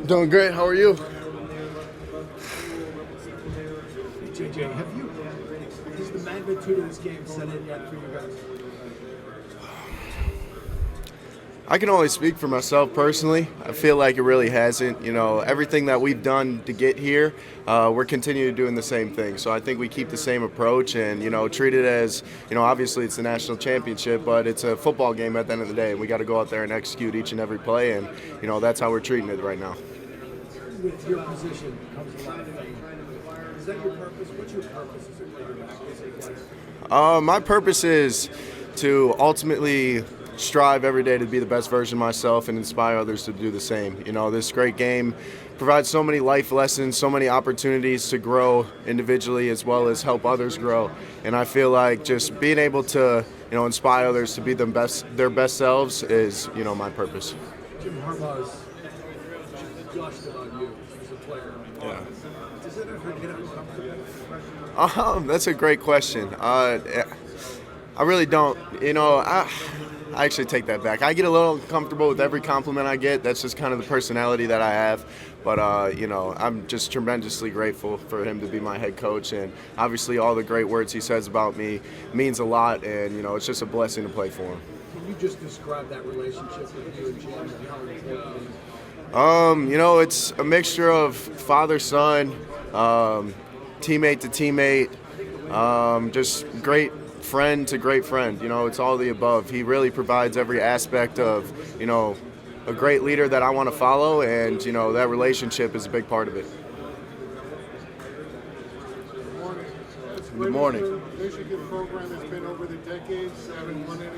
Doing great. How are you? JJ, has the magnitude of this game set in yet for you guys? I can only speak for myself personally. I feel like it really hasn't. Everything that we've done to get here, we're continuing doing the same thing. So I think we keep the same approach and, treat it as, obviously it's the national championship, but it's a football game at the end of the day. We got to go out there and execute each and every play, and, that's how we're treating it right now. With your position comes a lot of fame. Is that your purpose? What's your purpose as a quarterback? My purpose is to ultimately strive every day to be the best version of myself and inspire others to do the same. This great game provides so many life lessons, so many opportunities to grow individually as well as help others grow. And I feel like just being able to, inspire others to be their best selves is, my purpose. Jim Harbaugh's gushed about you as a player. Yeah. Does it ever get uncomfortable? That's a great question. I really don't. I actually take that back. I get a little uncomfortable with every compliment I get. That's just kind of the personality that I have. But, I'm just tremendously grateful for him to be my head coach. And obviously all the great words he says about me means a lot. And, it's just a blessing to play for him. Can you just describe that relationship with you and Jim and how important it is? It's a mixture of father-son, teammate to teammate, just great friend to great friend. It's all the above. He really provides every aspect of, a great leader that I want to follow, and, that relationship is a big part of it. Good morning. Michigan program has been over the decades, haven't won any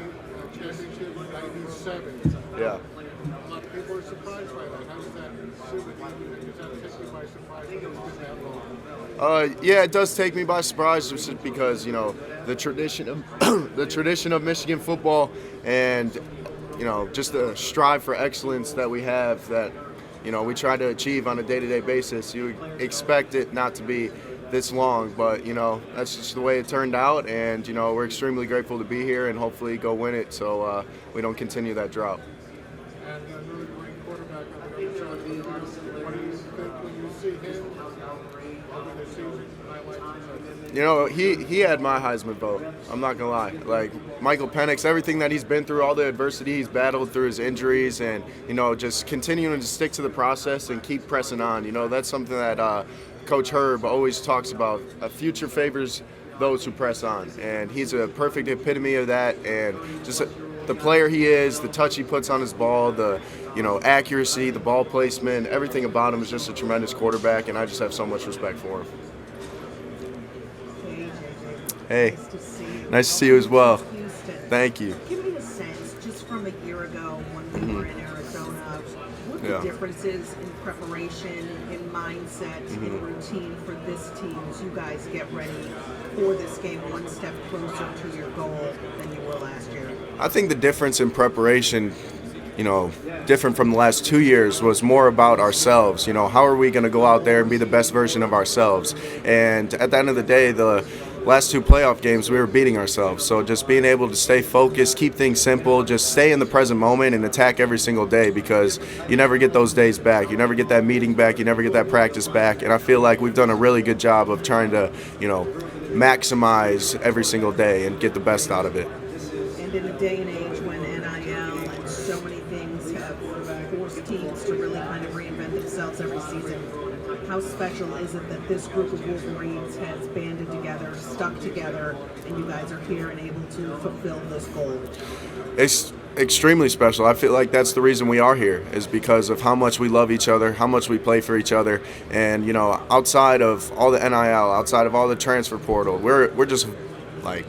championship in 97. Yeah. A lot of people are surprised by that. How does that sit with you? Does that take you by surprise? It's been that long. Yeah, it does take me by surprise, just because the tradition of Michigan football, and just the strive for excellence that we have, that we try to achieve on a day-to-day basis. You expect it not to be this long, but that's just the way it turned out, and we're extremely grateful to be here and hopefully go win it, so we don't continue that drought. And another great quarterback on the other side of the line. What do you think when you see him over the season? He had my Heisman vote. I'm not gonna lie. Like Michael Penix, everything that he's been through, all the adversity he's battled through, his injuries, and just continuing to stick to the process and keep pressing on. That's something that Coach Herb always talks about. A future favors those who press on, and he's a perfect epitome of that. And just the player he is, the touch he puts on his ball, the accuracy, the ball placement, everything about him is just a tremendous quarterback, and I just have so much respect for him. Hey, nice to see you as well. Thank you. Give me a sense, just from a year ago when we were in Arizona, what the differences in preparation, in mindset, in routine for this team as you guys get ready for this game one step closer to your goal than you were last year? I think the difference in preparation, different from the last 2 years, was more about ourselves. How are we going to go out there and be the best version of ourselves? And at the end of the day, the last two playoff games, we were beating ourselves. So just being able to stay focused, keep things simple, just stay in the present moment and attack every single day, because you never get those days back. You never get that meeting back. You never get that practice back. And I feel like we've done a really good job of trying to, maximize every single day and get the best out of it. And in a day and age when NIL and so many things have forced teams to really kind of reinvent themselves every season, how special is it that this group of Wolverines has banded together, stuck together, and you guys are here and able to fulfill this goal? It's extremely special. I feel like that's the reason we are here, is because of how much we love each other, how much we play for each other, and outside of all the NIL, outside of all the transfer portal, we're just like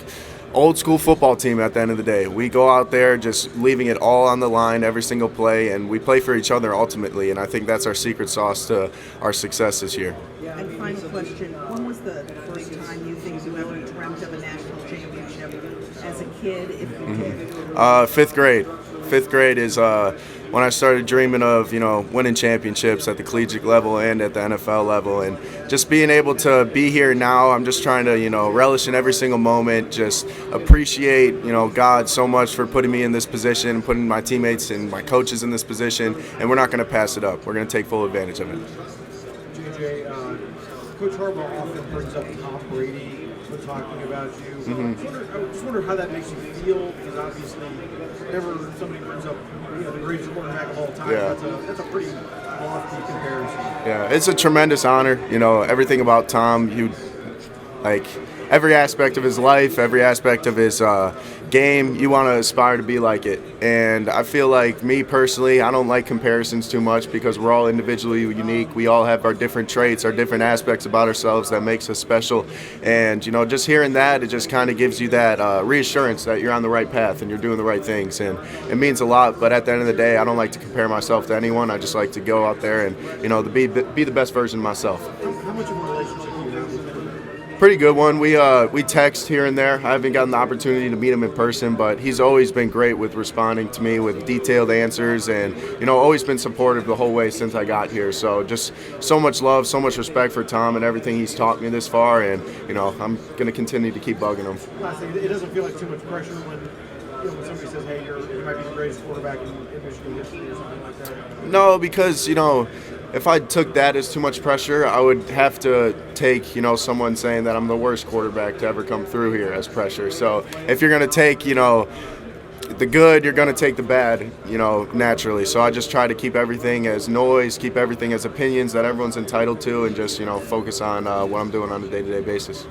old school football team at the end of the day. We go out there just leaving it all on the line every single play, and we play for each other ultimately, and I think that's our secret sauce to our success this year. And final question, when was the first time you think you ever dreamt of a national championship as a kid, if you did? Fifth grade. Fifth grade is when I started dreaming of, winning championships at the collegiate level and at the NFL level. And just being able to be here now, I'm just trying to, relish in every single moment, just appreciate, God so much for putting me in this position, putting my teammates and my coaches in this position, and we're not going to pass it up. We're going to take full advantage of it. JJ, Coach Harbaugh often brings up Tom Brady when talking about you. I just wonder how that makes you feel, because obviously whenever somebody brings up the greatest quarterback of all time, Yeah. that's a pretty lofty comparison. Yeah, it's a tremendous honor. Everything about Tom, every aspect of his life, every aspect of his game, you want to aspire to be like it. And I feel like, me personally, I don't like comparisons too much, because we're all individually unique. We all have our different traits, our different aspects about ourselves that makes us special. And, just hearing that, it just kind of gives you that reassurance that you're on the right path and you're doing the right things. And it means a lot. But at the end of the day, I don't like to compare myself to anyone. I just like to go out there and, to be the best version of myself. How much of a relationship do you have with him? Pretty good one. We text here and there. I haven't gotten the opportunity to meet him in person, but he's always been great with responding to me with detailed answers, and always been supportive the whole way since I got here. So just so much love, so much respect for Tom and everything he's taught me this far, and I'm going to continue to keep bugging him. Last thing, it doesn't feel like too much pressure when somebody says, "Hey, you might be the greatest quarterback in Michigan history" or something like that. No, because if I took that as too much pressure, I would have to take, someone saying that I'm the worst quarterback to ever come through here as pressure. So if you're going to take, the good, you're going to take the bad, naturally. So I just try to keep everything as noise, keep everything as opinions that everyone's entitled to, and just, focus on what I'm doing on a day-to-day basis.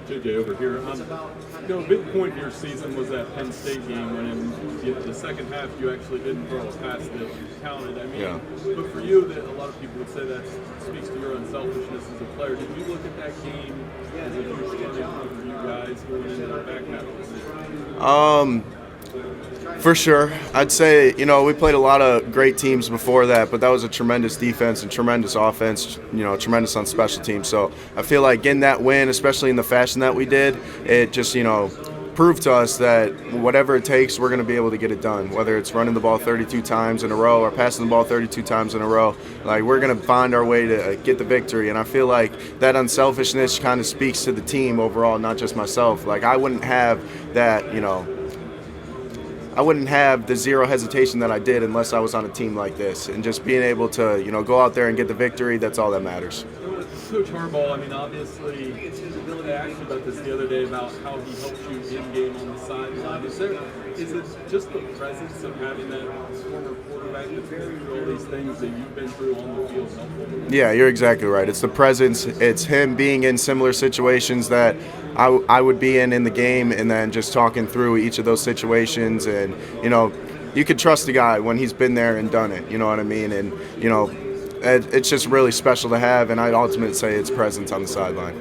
JJ over here. A big point in your season was that Penn State game when in the second half you actually didn't throw a pass that counted. Yeah. But for you, that a lot of people would say that speaks to your unselfishness as a player. Did you look at that game as a huge turning point for you guys going into the back half of the season? For sure. I'd say, we played a lot of great teams before that, but that was a tremendous defense and tremendous offense, tremendous on special teams. So I feel like getting that win, especially in the fashion that we did, it just, proved to us that whatever it takes, we're going to be able to get it done. Whether it's running the ball 32 times in a row or passing the ball 32 times in a row, we're going to find our way to get the victory. And I feel like that unselfishness kind of speaks to the team overall, not just myself. I wouldn't have that, I wouldn't have the zero hesitation that I did unless I was on a team like this. And just being able to, go out there and get the victory, that's all that matters. Coach Harbaugh, obviously, I asked you about this the other day about how he helps you in-game on the sideline. Is it just the presence of having that former quarterback that's been through all these things that you've been through on the field helpful? Yeah, you're exactly right. It's the presence. It's him being in similar situations that I would be in the game, and then just talking through each of those situations. And, you could trust the guy when he's been there and done it. You know what I mean? And, it's just really special to have, and I'd ultimately say it's presence on the sideline.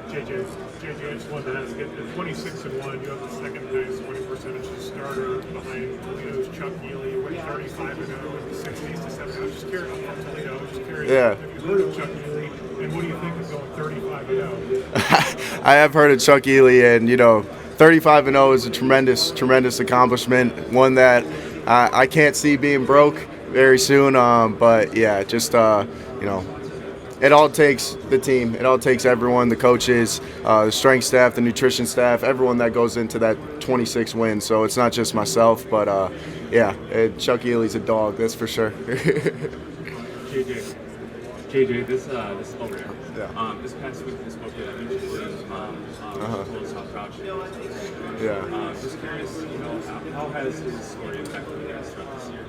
JJ, I just wanted to ask, at 26-1, you have the second highest winning percentage as starter behind Toledo's Chuck Healy, 35-0 in the 60s to 70. I was just curious about Toledo. I was just curious. Yeah. Have you heard of Chuck Healy, and what do you think of going 35-0? I have heard of Chuck Healy, and 35-0 is a tremendous accomplishment. One that I can't see being broke very soon. But yeah, just it all takes the team. It all takes everyone, the coaches, the strength staff, the nutrition staff, everyone that goes into that 26 win. So it's not just myself, but Chuck Healy's a dog, that's for sure. JJ, this over here. Yeah. This past week we spoke to Williams' mom. Told us how proud she was. Yeah. Just curious, how has his story impacted you guys throughout this year?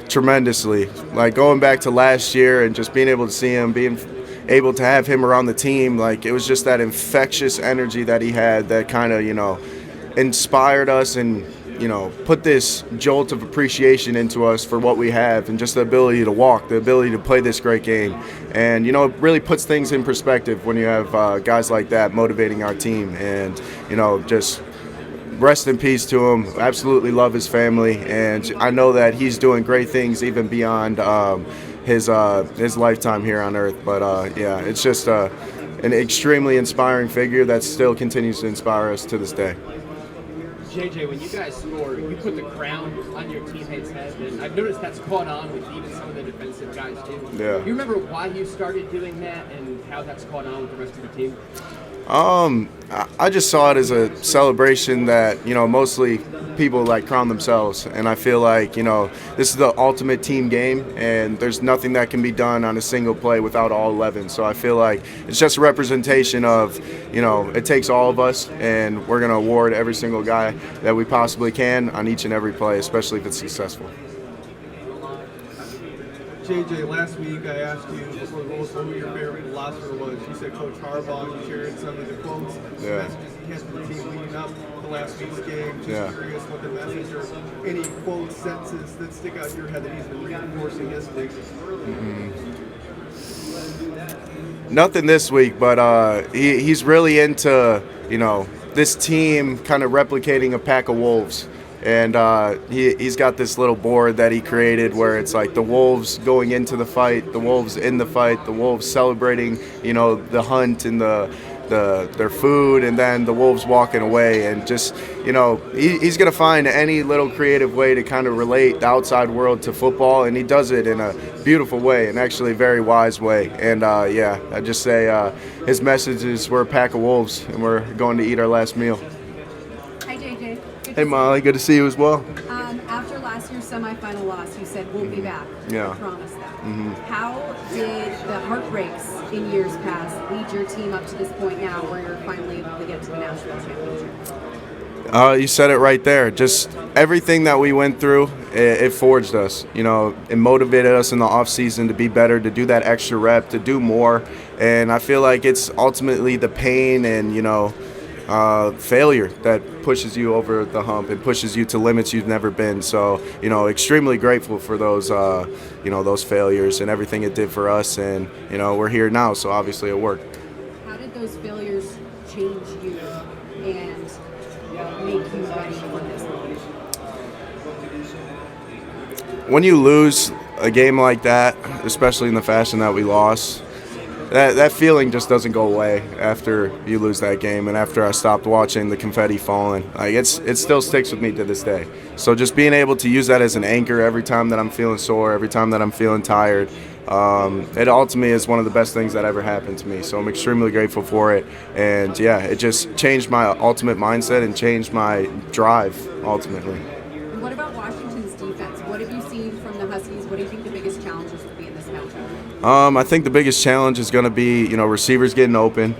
Tremendously. Going back to last year and just being able to see him, being able to have him around the team, it was just that infectious energy that he had that kind of, inspired us and, put this jolt of appreciation into us for what we have and just the ability to walk, the ability to play this great game. And, it really puts things in perspective when you have guys like that motivating our team. And, just rest in peace to him. Absolutely love his family, and I know that he's doing great things even beyond his lifetime here on Earth. But it's just an extremely inspiring figure that still continues to inspire us to this day. JJ, when you guys score, you put the crown on your teammate's head, and I've noticed that's caught on with even some of the defensive guys too. Yeah. You remember why you started doing that and how that's caught on with the rest of the team? I just saw it as a celebration that, mostly people like crown themselves. And I feel like, this is the ultimate team game, and there's nothing that can be done on a single play without all 11. So I feel like it's just a representation of, it takes all of us, and we're going to award every single guy that we possibly can on each and every play, especially if it's successful. JJ, last week I asked you before the Bulls what your favorite philosopher was. You said Coach Harbaugh. You shared some of the quotes, Yeah. messages he has for the team leading up to last week's game. Just Yeah. curious what the message or any quotes, sentences that stick out in your head that he's been reinforcing this week. Nothing this week, but he's really into, this team kind of replicating a pack of wolves. And he's got this little board that he created where it's like the wolves going into the fight, the wolves in the fight, the wolves celebrating, the hunt and their food, and then the wolves walking away. And just, he's going to find any little creative way to kind of relate the outside world to football, and he does it in a beautiful way and actually a very wise way. And, I just say his message is we're a pack of wolves, and we're going to eat our last meal. Hi, JJ. Good Hey, to Molly, good to see you as well. see you. After last year's semifinal loss, you said we'll be back. Yeah. I promise that. How did the heartbreaks in years past lead your team up to this point now where you're finally able to get to the national championship? You said it right there. Just everything that we went through, it forged us. It motivated us in the off season to be better, to do that extra rep, to do more. And I feel like it's ultimately the pain and, failure that pushes you over the hump and pushes you to limits you've never been. So, extremely grateful for those, those failures and everything it did for us. And, we're here now, so obviously it worked. How did those failures change you and make you ready for this moment? When you lose a game like that, especially in the fashion that we lost, that feeling just doesn't go away after you lose that game and after I stopped watching the confetti falling. Like it still sticks with me to this day. So just being able to use that as an anchor every time that I'm feeling sore, every time that I'm feeling tired, it ultimately is one of the best things that ever happened to me. So I'm extremely grateful for it. And yeah, it just changed my ultimate mindset and changed my drive ultimately. And what about Washington's defense? What have you seen from the Huskies? What do you think the biggest challenges will be in this matchup? I think the biggest challenge is going to be, receivers getting open.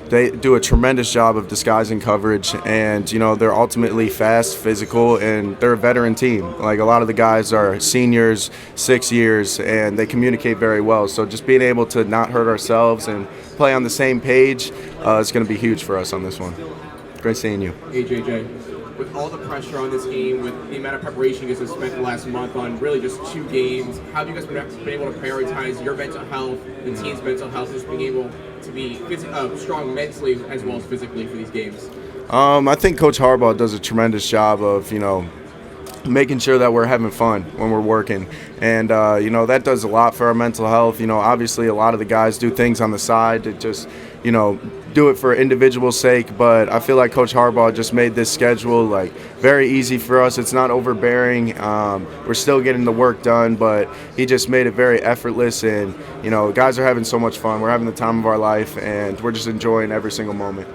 They do a tremendous job of disguising coverage, and, they're ultimately fast, physical, and they're a veteran team. Like, a lot of the guys are seniors, 6 years, and they communicate very well. So just being able to not hurt ourselves and play on the same page is going to be huge for us on this one. Great seeing you. Hey, JJ. With all the pressure on this game, with the amount of preparation you guys have spent the last month on really just 2 games, how have you guys been able to prioritize your mental health, the team's mental health, just being able to be strong mentally as well as physically for these games? I think Coach Harbaugh does a tremendous job of, making sure that we're having fun when we're working. And, that does a lot for our mental health. Obviously a lot of the guys do things on the side to just, do it for individual sake. But I feel like Coach Harbaugh just made this schedule, very easy for us. It's not overbearing. We're still getting the work done, but he just made it very effortless. And, guys are having so much fun. We're having the time of our life, and we're just enjoying every single moment.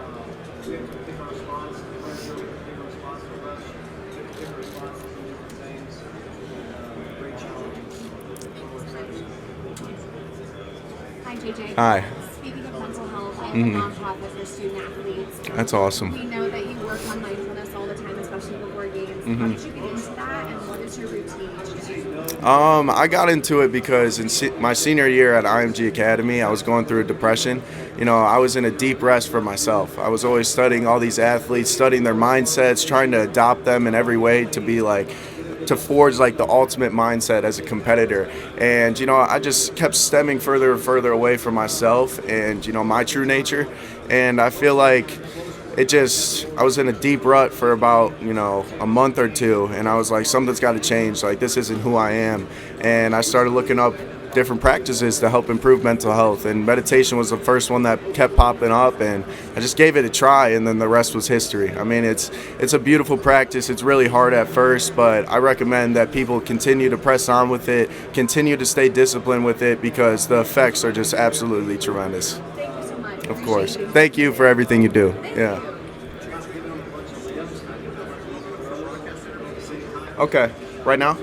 Hi, JJ. Hi. Speaking of mental health, I have a nonprofit for student athletes. That's awesome. We know that you work on mindfulness all the time, especially before games. How did you get into that, and what is your routine each day? I got into it because in my senior year at IMG Academy, I was going through a depression. I was in a deep rest for myself. I was always studying all these athletes, studying their mindsets, trying to adopt them in every way to be to forge the ultimate mindset as a competitor. And I just kept stemming further and further away from myself and my true nature. And I feel like I was in a deep rut for about, a month or two, and I was like, something's got to change. Like, this isn't who I am. And I started looking up different practices to help improve mental health, and meditation was the first one that kept popping up, and I just gave it a try, and then the rest was history. I mean, it's a beautiful practice. It's really hard at first, but I recommend that people continue to press on with it, continue to stay disciplined with it, because the effects are just absolutely tremendous. Thank you so much. Of course. Thank you for everything you do. Yeah. Okay. Right now?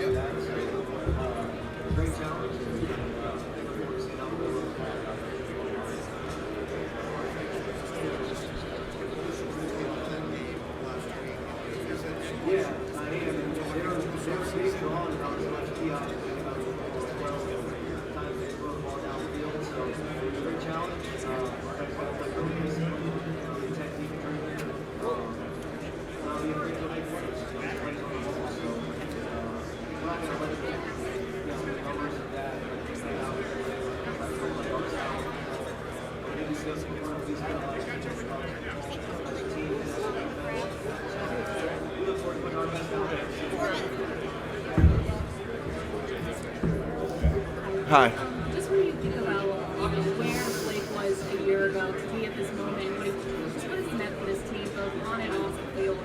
Hi. Just when you think about where Blake was a year ago to be at this moment, what has he meant for this team, both on and off the field,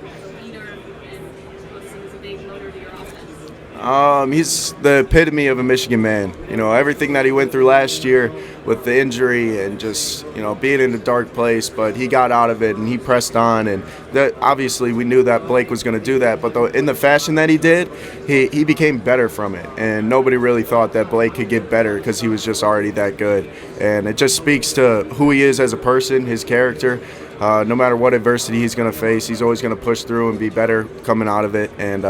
as a leader and as a big motor to your offense? He's the epitome of a Michigan man. Everything that he went through last year with the injury and just, being in a dark place, but he got out of it and he pressed on. And that obviously we knew that Blake was going to do that, but in the fashion that he did, he became better from it. And nobody really thought that Blake could get better because he was just already that good. And it just speaks to who he is as a person, his character. No matter what adversity he's going to face, he's always going to push through and be better coming out of it. And,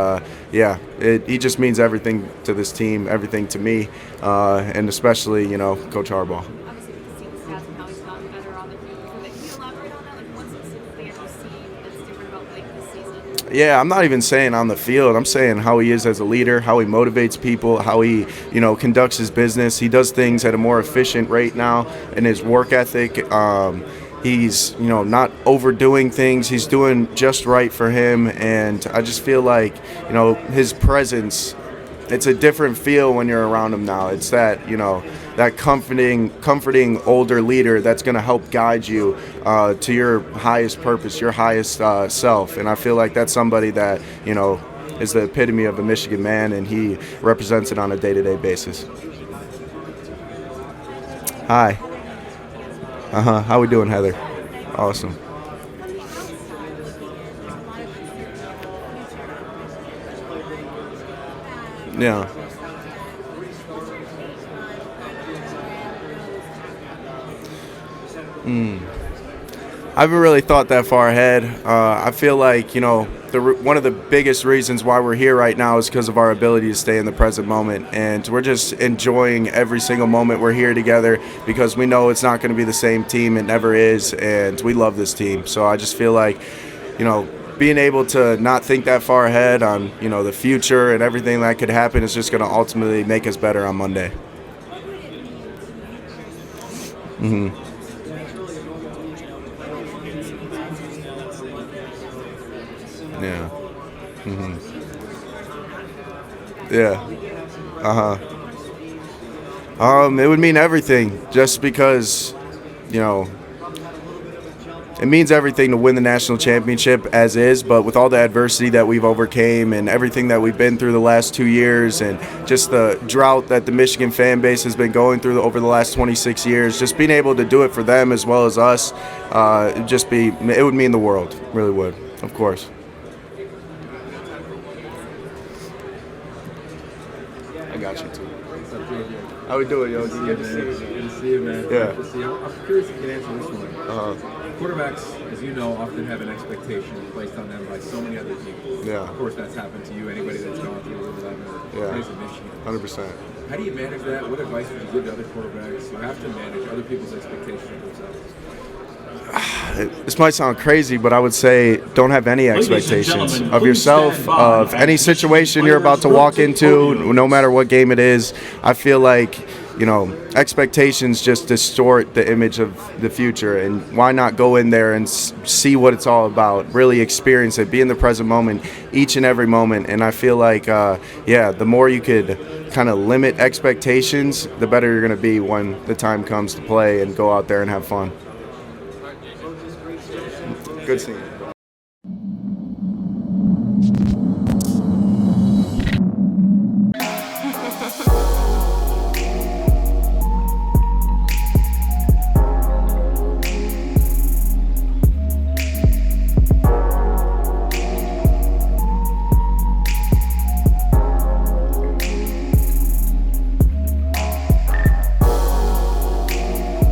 he just means everything to this team, everything to me, and especially, Coach Harbaugh. Obviously, we can see the stats and how he's gotten better on the field. Can you elaborate on that? Like, what specifically have you seen that's different about Blake this season? Yeah, I'm not even saying on the field. I'm saying how he is as a leader, how he motivates people, how he, conducts his business. He does things at a more efficient rate now in his work ethic. He's, not overdoing things. He's doing just right for him. And I just feel like, his presence, it's a different feel when you're around him now. It's that, that comforting older leader that's going to help guide you to your highest purpose, your highest self. And I feel like that's somebody that, is the epitome of a Michigan man, and he represents it on a day-to-day basis. Hi. How we doing, Heather? Awesome. Yeah. I haven't really thought that far ahead. I feel like, one of the biggest reasons why we're here right now is because of our ability to stay in the present moment. And we're just enjoying every single moment we're here together because we know it's not going to be the same team. It never is. And we love this team. So I just feel like, being able to not think that far ahead on, the future and everything that could happen is just going to ultimately make us better on Monday. Mm-hmm. Yeah. Mm-hmm. Yeah. It would mean everything, just because, it means everything to win the national championship as is, but with all the adversity that we've overcame and everything that we've been through the last 2 years and just the drought that the Michigan fan base has been going through over the last 26 years, just being able to do it for them as well as us, it would mean the world, really would, of course. I got you too. What's up, JJ? How we doing, yo? Good to see you. Good to see you, man. Yeah. Good to see you. I'm curious if you can answer this one. Quarterbacks, as you know, often have an expectation placed on them by so many other people. Yeah. Of course, that's happened to you. Anybody that's gone through a little plays in Michigan. 100%. How do you manage that? What advice would you give to other quarterbacks who have to manage other people's expectations of themselves? This might sound crazy, but I would say don't have any expectations of yourself, of any situation you're about to walk into, no matter what game it is. I feel like, expectations just distort the image of the future, and why not go in there and see what it's all about, really experience it, be in the present moment each and every moment. And I feel like, the more you could kind of limit expectations, the better you're going to be when the time comes to play and go out there and have fun. Good seeing you.